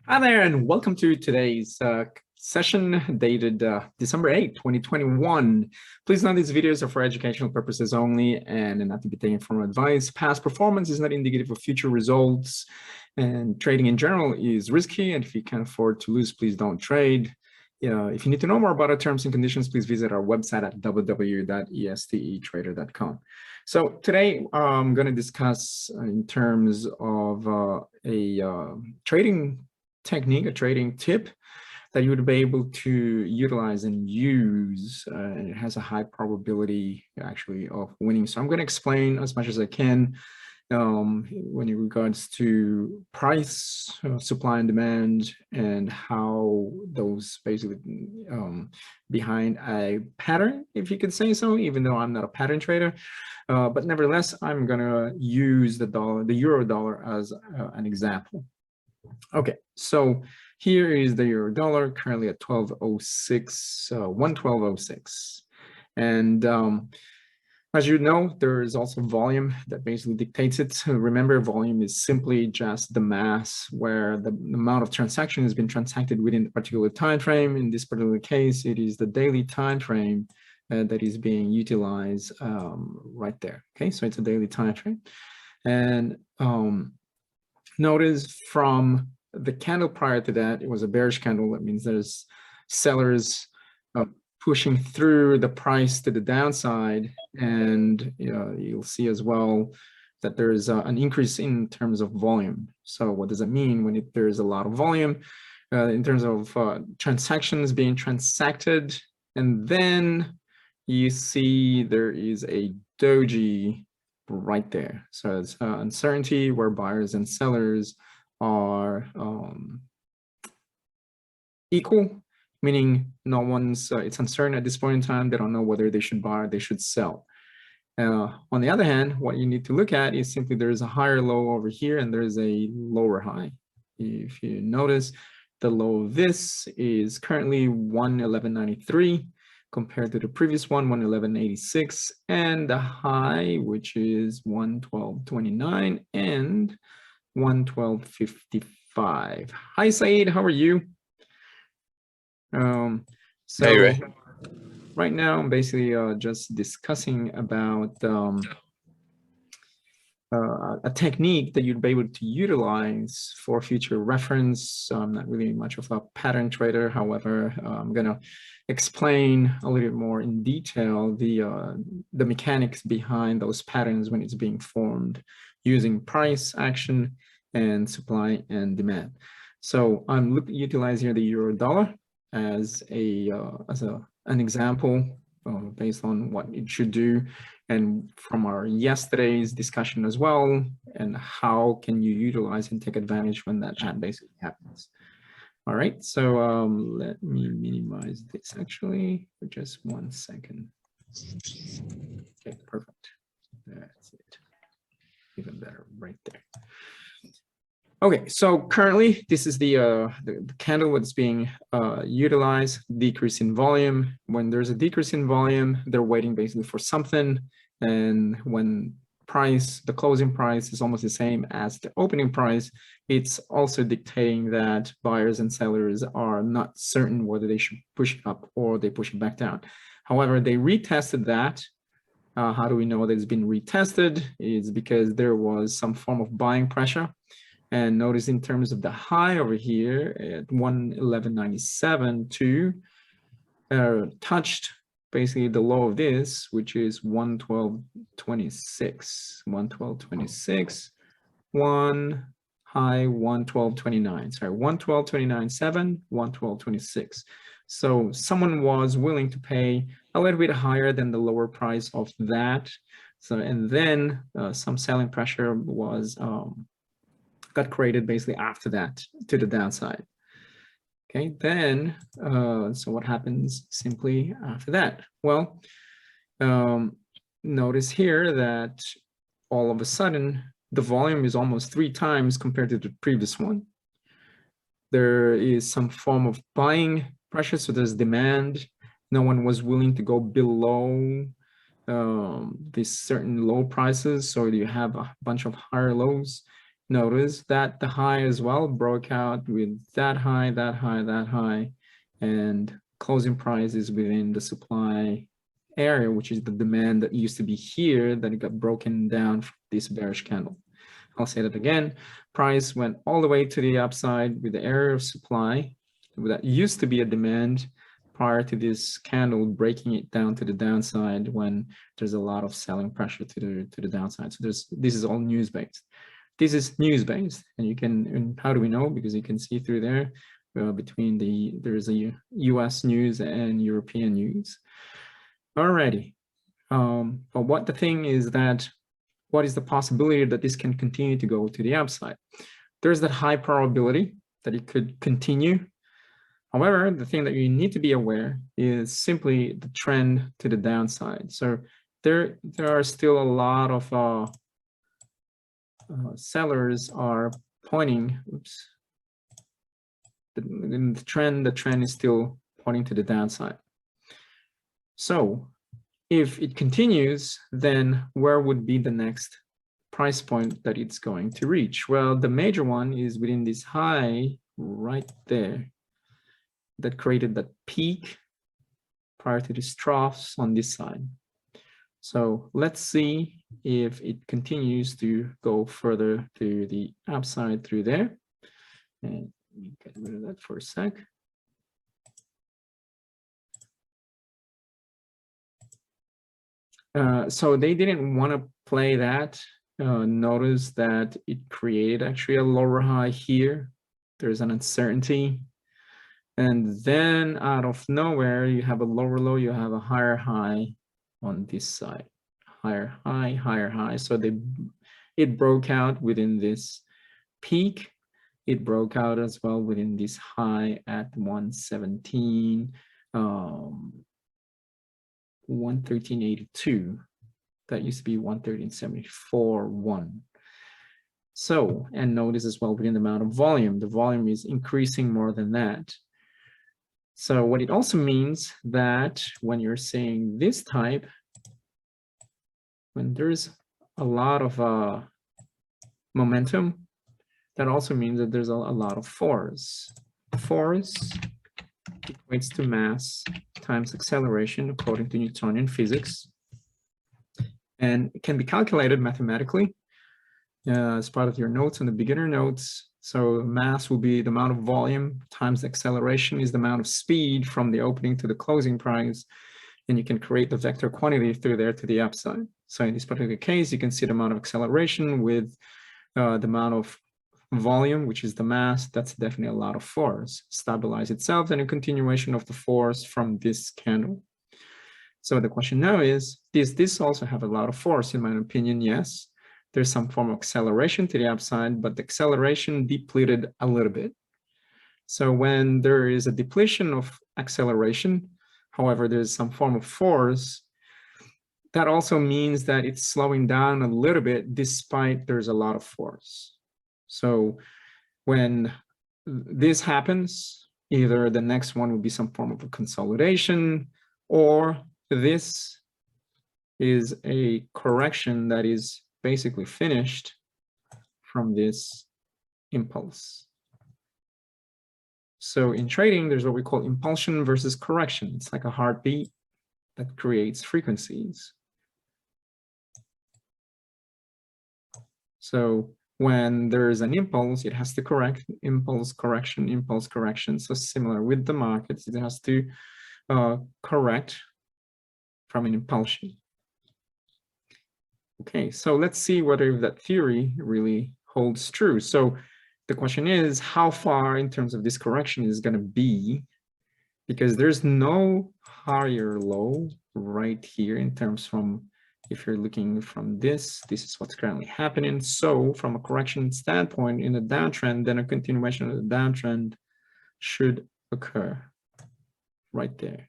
Hi there, and welcome to today's session dated December 8, 2021. Please note these videos are for educational purposes only and not to be taken from advice. Past performance is not indicative of future results, and trading in general is risky, and if you can't afford to lose, please don't trade. If you need to know more about our terms and conditions, please visit our website at www.estetrader.com. So today I'm going to discuss in terms of a trading technique, a trading tip that you would be able to utilize and use, and it has a high probability actually of winning. So I'm going to explain as much as I can when in regards to price, supply and demand, and how those basically behind a pattern, if you could say so, even though I'm not a pattern trader. But nevertheless, I'm going to use the euro dollar as an example. Okay, so here is the euro dollar currently at 1206, 112.06. And as you know, there is also volume that basically dictates it. So remember, volume is simply just the mass where the amount of transaction has been transacted within a particular time frame. In this particular case, it is the daily time frame that is being utilized right there. Okay, so it's a daily time frame. And notice from the candle prior to that, it was a bearish candle. That means there's sellers pushing through the price to the downside. And you'll see as well that there's an increase in terms of volume. So what does it mean when there's a lot of volume in terms of transactions being transacted? And then you see there is a doji right there. So it's uncertainty where buyers and sellers are equal, meaning no one's, it's uncertain at this point in time. They don't know whether they should buy or they should sell. On the other hand, what you need to look at is simply there's a higher low over here and there's a lower high. If you notice, the low of this is currently 111.93 compared to the previous one, 111.86, and the high, which is 112.29 and 112.55. Hi, Saeed, how are you? So Hey, Ray. right now I'm basically just discussing about a technique that you'd be able to utilize for future reference. I'm not really much of a pattern trader. However, I'm going to explain a little bit more in detail the mechanics behind those patterns when it's being formed using price action and supply and demand. So I'm utilizing here the euro dollar as an example based on what it should do, and from our yesterday's discussion as well, and how can you utilize and take advantage when that basically happens. All right, so let me minimize this actually for just 1 second. Okay, perfect. That's it. Even better right there. Okay, so currently this is the candle that's being utilized, decrease in volume. When there's a decrease in volume, they're waiting basically for something. And when the closing price is almost the same as the opening price, it's also dictating that buyers and sellers are not certain whether they should push it up or they push it back down. However, they retested that. How do we know that it's been retested? It's because there was some form of buying pressure. And notice in terms of the high over here at 111.97 to touched basically the low of this, which is 112.26, 112.26, one high 112.29, sorry, 112.29.7, 112.26. So someone was willing to pay a little bit higher than the lower price of that. So, and then some selling pressure was got created basically after that to the downside. Okay, then so what happens simply after that? Well, notice here that all of a sudden the volume is almost 3 times compared to the previous one. There is some form of buying pressure, so there's demand. No one was willing to go below these certain low prices, so you have a bunch of higher lows. notice that the high as well broke out with that high, that high, that high, and closing price is within the supply area, which is the demand that used to be here, that it got broken down from this bearish candle. I'll say that again. Price went all the way to the upside with the area of supply that used to be a demand prior to this candle breaking it down to the downside when there's a lot of selling pressure to the downside. So this is all news based. This is news based, and you can, and how do we know? Because you can see through there between there's a US news and European news. Alrighty. But what the thing is that, what is the possibility that this can continue to go to the upside? There's that high probability that it could continue. However, the thing that you need to be aware is simply the trend to the downside. So there are still a lot of sellers are pointing, the trend is still pointing to the downside. So if it continues, then where would be the next price point that it's going to reach? Well, the major one is within this high right there that created that peak prior to this troughs on this side. So let's see if it continues to go further to the upside through there. And get rid of that for a sec. So they didn't want to play that. Notice that it created actually a lower high here. There's an uncertainty. And then out of nowhere, you have a lower low, you have a higher high on this side. Higher high, higher high. So it broke out within this peak. It broke out as well within this high at 117. 113.82. That used to be 113.74.1. So, and notice as well within the amount of volume, the volume is increasing more than that. So what it also means that when you're saying this type, when there's a lot of momentum, that also means that there's a lot of force. Force equates to mass times acceleration according to Newtonian physics. And it can be calculated mathematically as part of your notes and the beginner notes. So mass will be the amount of volume times acceleration is the amount of speed from the opening to the closing price. And you can create the vector quantity through there to the upside. So in this particular case, you can see the amount of acceleration with the amount of volume, which is the mass. That's definitely a lot of force. Stabilize itself and a continuation of the force from this candle. So the question now is, does this also have a lot of force? In my opinion, yes. There's some form of acceleration to the upside, but the acceleration depleted a little bit. So when there is a depletion of acceleration, however, there's some form of force, that also means that it's slowing down a little bit despite there's a lot of force. So when this happens, either the next one will be some form of a consolidation, or this is a correction that is basically finished from this impulse. So in trading, there's what we call impulsion versus correction. It's like a heartbeat that creates frequencies. So when there's an impulse, it has to correct, impulse, correction, impulse, correction. So similar with the markets, it has to correct from an impulsion. Okay, so let's see whether that theory really holds true. So the question is, how far in terms of this correction is going to be? Because there's no higher low right here in terms from, if you're looking from this is what's currently happening. So from a correction standpoint in the downtrend, then a continuation of the downtrend should occur right there.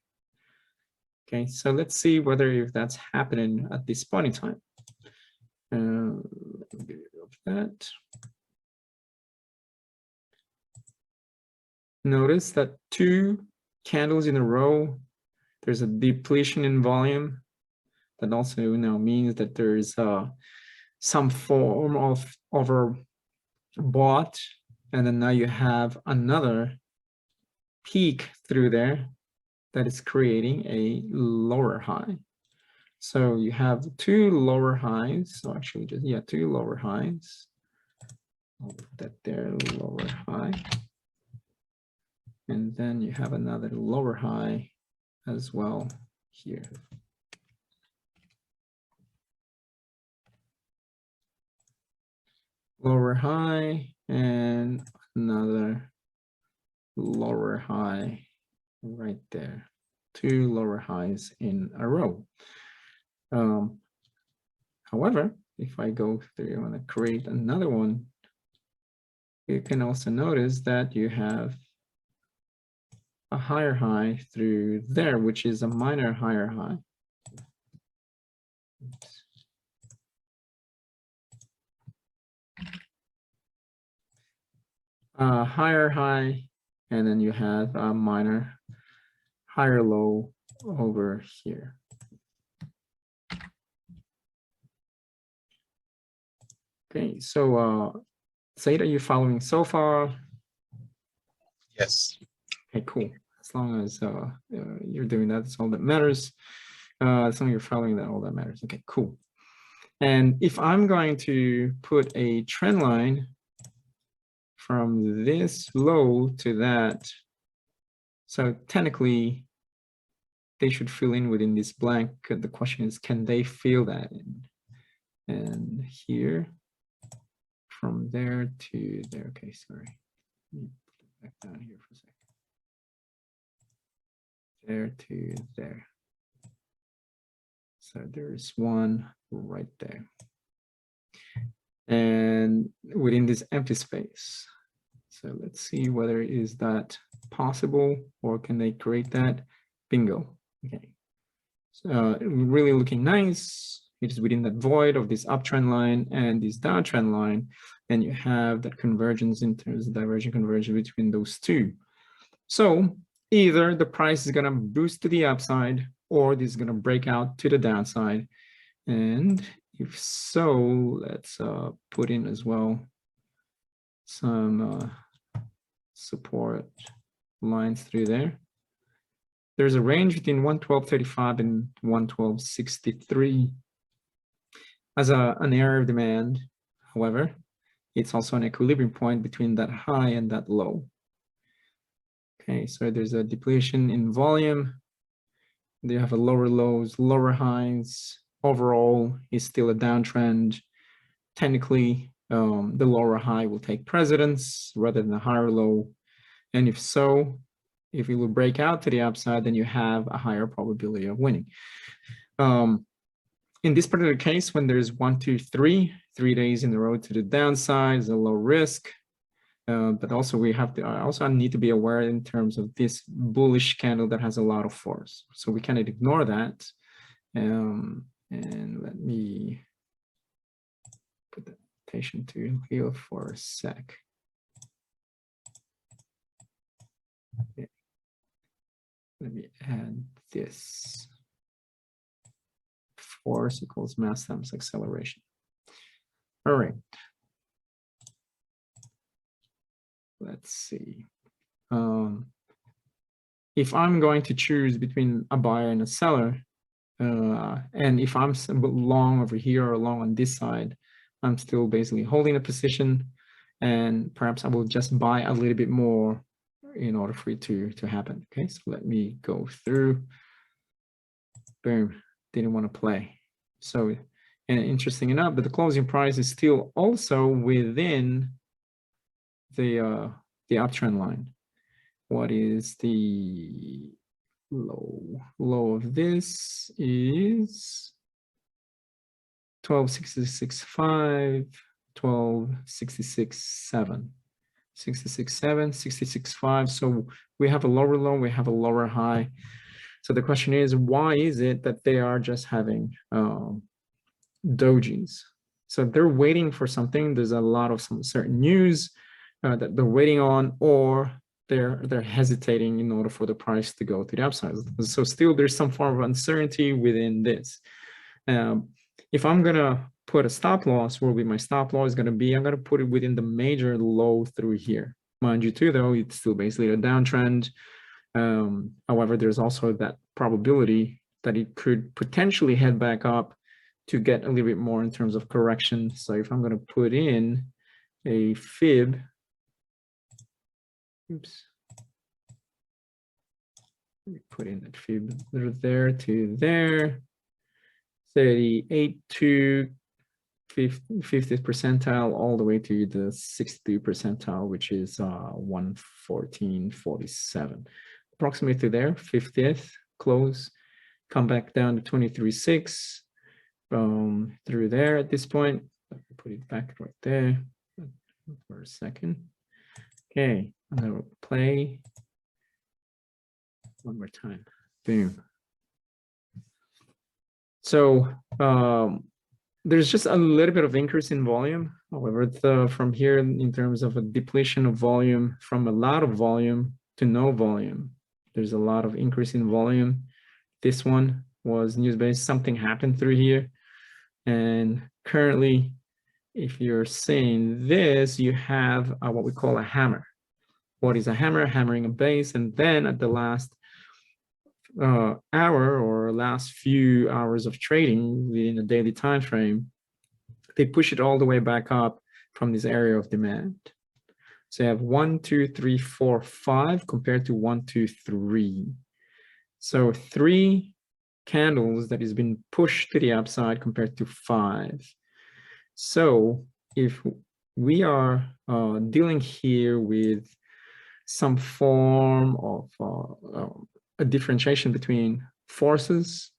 Okay, so let's see whether if that's happening at this point in time. Let me get rid of that. Notice that 2 candles in a row, there's a depletion in volume. That also now means that there is some form of bought, and then now you have another peak through there that is creating a lower high. So you have two lower highs. So actually just, yeah, two lower highs. I'll put that there, lower high. And then you have another lower high as well here. Lower high and another lower high right there. Two lower highs in a row. However, if I go through and create another one, you can also notice that you have a higher high through there, which is a minor higher high. Higher high, and then you have a minor higher low over here. Okay, so say that you're following so far. Yes. Okay, cool. As long as you're doing that, that's all that matters. As long as you're following that, all that matters. Okay, cool. And if I'm going to put a trend line from this low to that, so technically they should fill in within this blank. The question is, can they fill that in? And here, from there to there. Okay, sorry. Let me put it back down here for a second. There to there. So there's one right there. And within this empty space. So let's see whether is that possible, or can they create that? Bingo. Okay. So really looking nice. It is within that void of this uptrend line and this downtrend line. And you have that convergence in terms of divergent convergence between those two. So either the price is going to boost to the upside, or this is going to break out to the downside. And if so, let's put in as well some support lines through there. There's a range between 112.35 and 112.63 as an area of demand. However, it's also an equilibrium point between that high and that low. Okay, so there's a depletion in volume. They have a lower lows, lower highs. Overall, is still a downtrend. Technically, the lower high will take precedence rather than a higher low. And if so, if it will break out to the upside, then you have a higher probability of winning. In this particular case, when there's 1, 2, 3 days in a row to the downside, is a low risk. But also we have to also need to be aware in terms of this bullish candle that has a lot of force. So we cannot ignore that. And let me put the attention to here for a sec. Okay. Let me add this. Force equals mass times acceleration. All right. Let's see. If I'm going to choose between a buyer and a seller, and if I'm long over here or long on this side, I'm still basically holding a position, and perhaps I will just buy a little bit more in order for it to happen. Okay, so let me go through. Boom, didn't want to play. So, and interesting enough, but the closing price is still also within the uptrend line. What is the low? Low of this is 1266.5, 1266.7, 66.7, 66.5. So we have a lower low, we have a lower high. So the question is, why is it that they are just having dojis? So they're waiting for something. There's a lot of some certain news that they're waiting on, or they're hesitating in order for the price to go to the upside. So still there's some form of uncertainty within this. if I'm gonna put a stop loss, where will be my stop loss is gonna be, I'm gonna put it within the major low through here. Mind you too, though, it's still basically a downtrend. However, there's also that probability that it could potentially head back up to get a little bit more in terms of correction. So if I'm gonna put in a fib, oops, let me put in that fib there to there, 38 to 50th percentile all the way to the 60th percentile, which is 114.47, approximately to there, 50th close, come back down to 23.6 through there at this point. Put it back right there for a second. Okay, I'm gonna play one more time. Boom. So there's just a little bit of increase in volume. However, from here in terms of a depletion of volume, from a lot of volume to no volume, there's a lot of increase in volume. This one was news-based. Something happened through here. And currently, if you're seeing this, you have what we call a hammer. What is a hammer? Hammering a base. And then at the last hour or last few hours of trading within a daily time frame, they push it all the way back up from this area of demand. So you have 1, 2, 3, 4, 5 compared to 1, 2, 3. So 3 candles that has been pushed to the upside compared to 5. So if we are dealing here with some form of a differentiation between forces,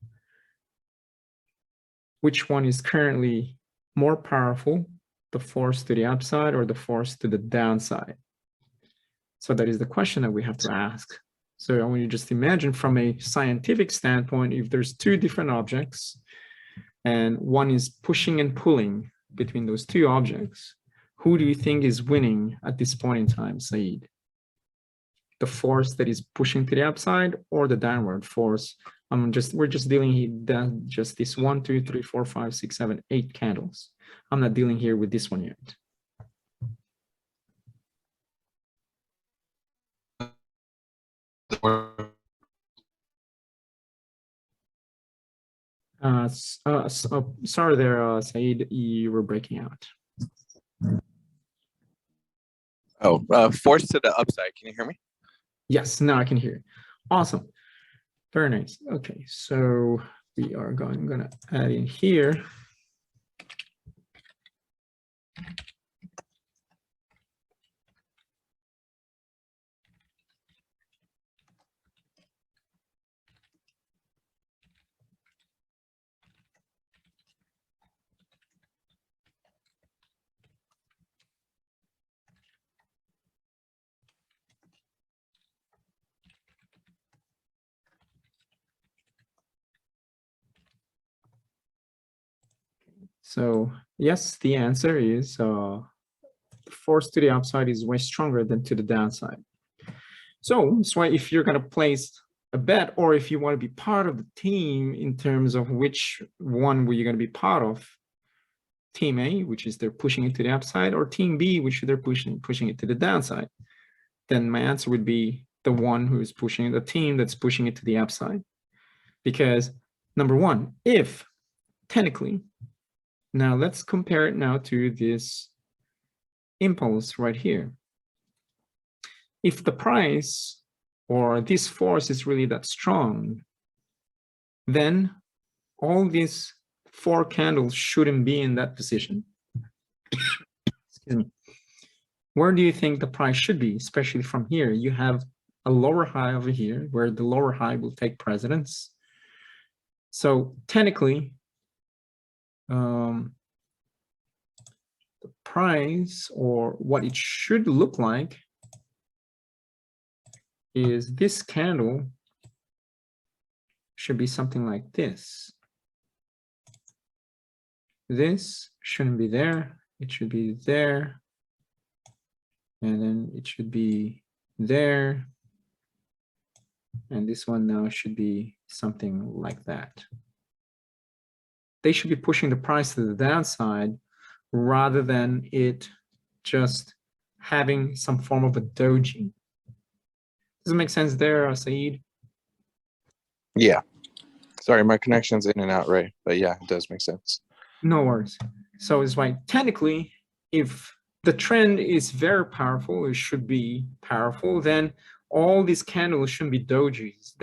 which one is currently more powerful, the force to the upside or the force to the downside? So that is the question that we have to ask. So I want you to just imagine from a scientific standpoint, if there's 2 different objects and one is pushing and pulling between those 2 objects, who do you think is winning at this point in time, Saeed? The force that is pushing to the upside or the downward force? We're just dealing here just this 1, 2, 3, 4, 5, 6, 7, 8 candles. I'm not dealing here with this one yet. Sorry there, Saeed, you were breaking out. Oh, force to the upside. Can you hear me? Yes, now I can hear you. Awesome. Very nice. Okay, so we are I'm gonna add in here. So yes, the answer is the force to the upside is way stronger than to the downside. So that's why if you're going to place a bet, or if you want to be part of the team in terms of which one were you going to be part of, team A, which is they're pushing it to the upside, or team B, which they're pushing it to the downside, then my answer would be the one who is pushing, the team that's pushing it to the upside. Because number one, if technically, now let's compare it now to this impulse right here. If the price or this force is really that strong, then all these 4 candles shouldn't be in that position. Excuse me. Where do you think the price should be, especially from here? You have a lower high over here where the lower high will take precedence. So technically, the price or what it should look like is this candle should be something like this. This shouldn't be there. It should be there. And then it should be there. And this one now should be something like that. they should be pushing the price to the downside rather than it just having some form of a doji. Does it make sense there, Saeed? Yeah. Sorry, my connection's in and out, right? But yeah, it does make sense. No worries. So it's like technically, if the trend is very powerful, it should be powerful, then all these candles shouldn't be dojis.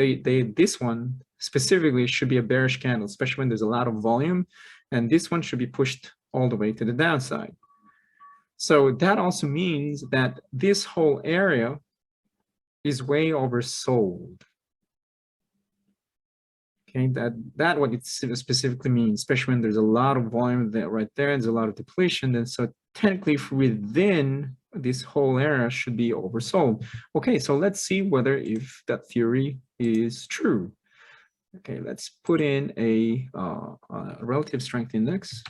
This one specifically should be a bearish candle, especially when there's a lot of volume, and this one should be pushed all the way to the downside. So that also means that this whole area is way oversold. Okay, that what it specifically means, especially when there's a lot of volume there, right there, there's a lot of depletion. And so technically within this whole area should be oversold. Okay, so let's see whether if that theory is true. Okay, let's put in a relative strength index,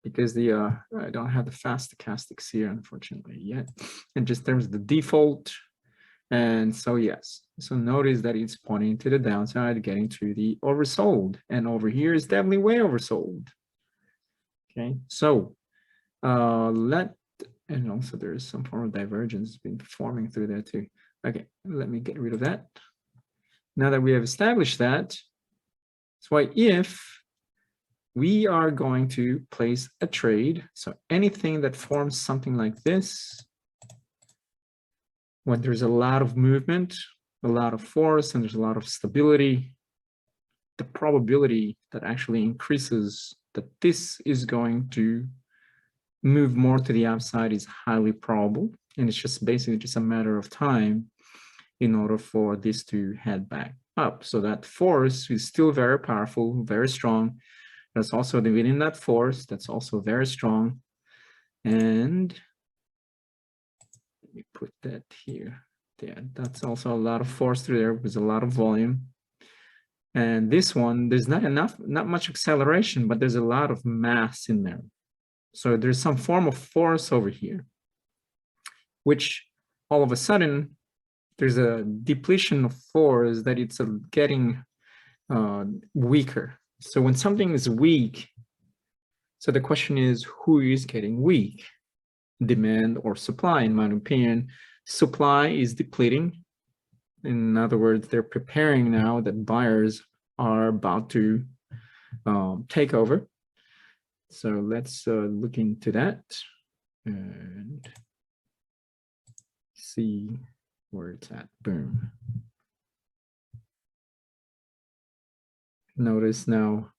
because the I don't have the fast stochastics here, unfortunately, yet. And just in terms of the default. And so, yes, so notice that it's pointing to the downside, getting to the oversold. And over here is definitely way oversold. Okay, so and also there's some form of divergence been forming through there too. Okay, let me get rid of that. Now that we have established that, that's why if we are going to place a trade, so anything that forms something like this, when there's a lot of movement, a lot of force, and there's a lot of stability, the probability that actually increases that this is going to move more to the upside is highly probable. And it's just basically just a matter of time in order for this to head back up. So that force is still very powerful, very strong. That's also within that force, that's also very strong. And let me put that here. Yeah, that's also a lot of force through there with a lot of volume. And this one, there's not much acceleration, but there's a lot of mass in there. So there's some form of force over here, which all of a sudden, there's a depletion of force that it's getting weaker. So when something is weak, so the question is, who is getting weak? Demand or supply? In my opinion, supply is depleting. In other words, they're preparing now that buyers are about to take over. So let's look into that and see where it's at. Boom. Notice now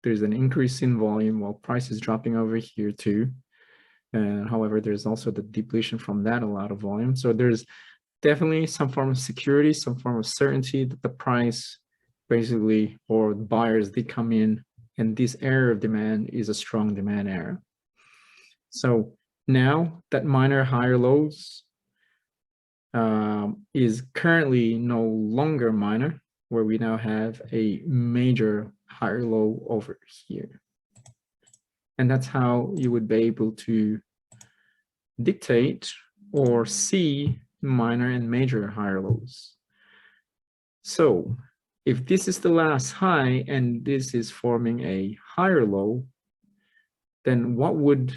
there's an increase in volume while price is dropping over here too. And however, there's also the depletion from that, a lot of volume. So there's definitely some form of security, some form of certainty that the price basically, or buyers, they come in, and this area of demand is a strong demand area. So now that minor higher lows is currently no longer minor, where we now have a major higher low over here. And that's how you would be able to dictate or see minor and major higher lows. So if this is the last high and this is forming a higher low, then what would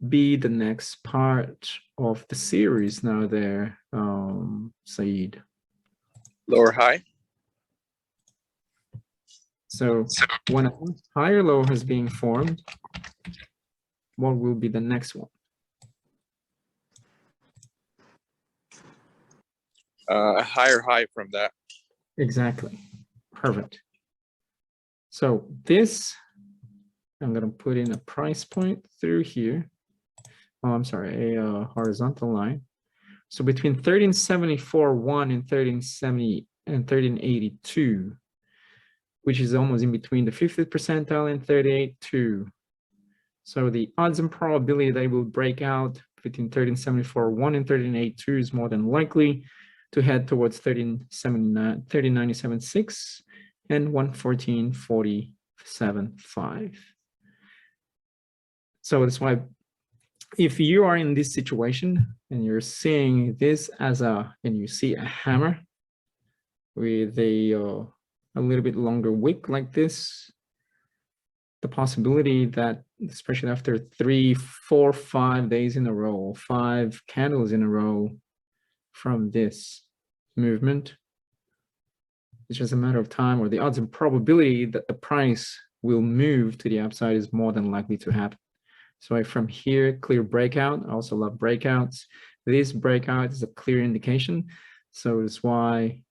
be the next part of the series now there, Saeed? Lower high. So when a higher low has been formed, what will be the next one? A higher high from that. Exactly. Perfect. So this, I'm going to put in a price point through here. Oh, I'm sorry, a horizontal line. So between 1374.1 and 1370 and 1382, which is almost in between the 50th percentile and 38.2. So the odds and probability that it will break out between 1374.1 and 1382 is more than likely to head towards 1397.6 and 114.47.5. So that's why if you are in this situation and you're seeing this as and you see a hammer with a a little bit longer wick like this, the possibility that, especially after 3, 4, 5 days in a row, 5 candles in a row from this movement, it's just a matter of time, or the odds and probability that the price will move to the upside is more than likely to happen. So from here, clear breakout. I also love breakouts. This breakout is a clear indication. So it's why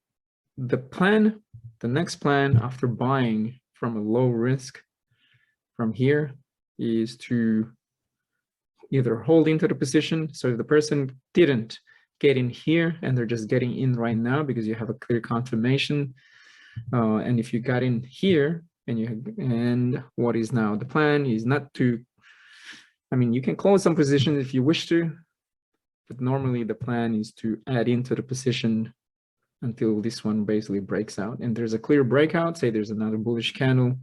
the plan, the next plan after buying from a low risk from here is to either hold into the position. So if the person didn't get in here and they're just getting in right now because you have a clear confirmation, and if you got in here and what is now the plan is not to, I mean, you can close some positions if you wish to, but normally the plan is to add into the position until this one basically breaks out. And there's a clear breakout, say there's another bullish candle,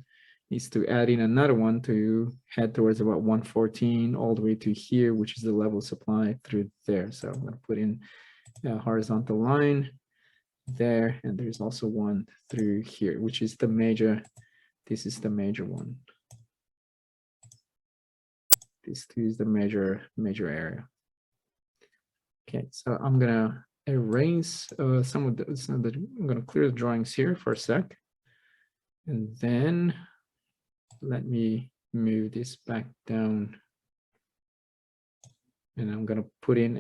needs to add in another one to head towards about 114 all the way to here, which is the level supply through there. So I'm going to put in a horizontal line there, and there's also one through here, which is the major, this is the major one. This is the major area. Okay, so I'm gonna erase some of the, I'm gonna clear the drawings here for a sec, and then let me move this back down, and I'm gonna put in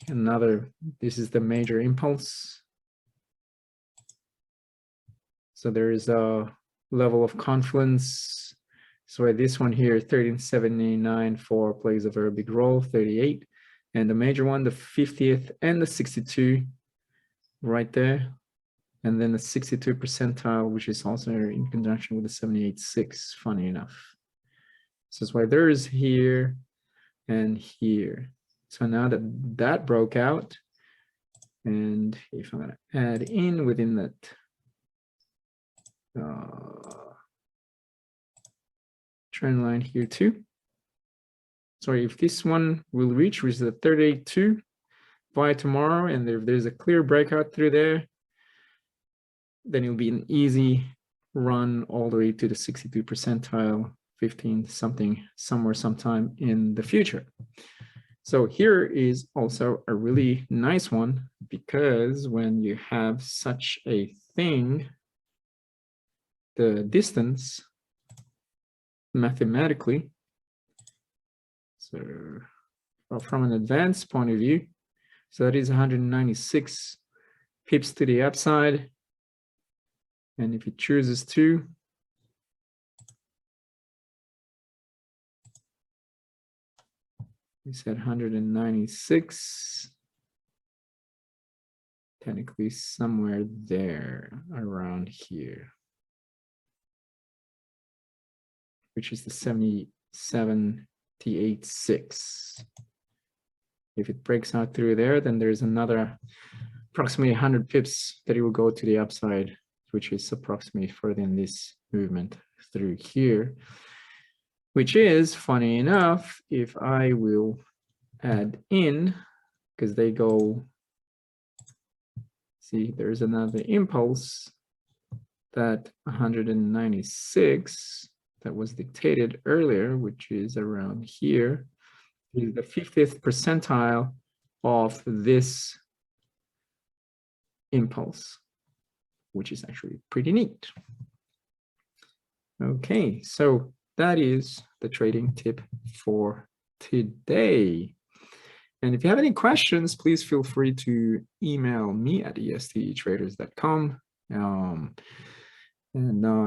another, this is the major impulse. So there is a level of confluence. So this one here, 1379.4 plays a very big role, 38. And the major one, the 50th and the 62 right there. And then the 62 percentile, which is also in conjunction with the 78.6, funny enough. So that's why there's here and here. So now that that broke out, and if I'm gonna add in within that, trend line here too. Sorry, if this one will reach, which is the 38.2 by tomorrow, and if there's a clear breakout through there, then it'll be an easy run all the way to the 62 percentile, 15 something, somewhere sometime in the future. So here is also a really nice one, because when you have such a thing, the distance mathematically, so from an advanced point of view, so that is 196 pips to the upside. And if it chooses to, we said 196, technically somewhere there around here, which is the 77.8.6. If it breaks out through there, then there's another approximately 100 pips that it will go to the upside, which is approximately further in this movement through here, which is funny enough, if I will add in, because they go, see, there's another impulse that 196 that was dictated earlier, which is around here, is the 50th percentile of this impulse, which is actually pretty neat. Okay, so that is the trading tip for today. And if you have any questions, please feel free to email me at esttraders.com.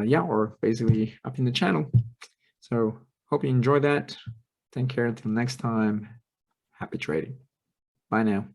Yeah, or basically up in the channel. So hope you enjoyed that. Take care until next time. Happy trading. Bye now.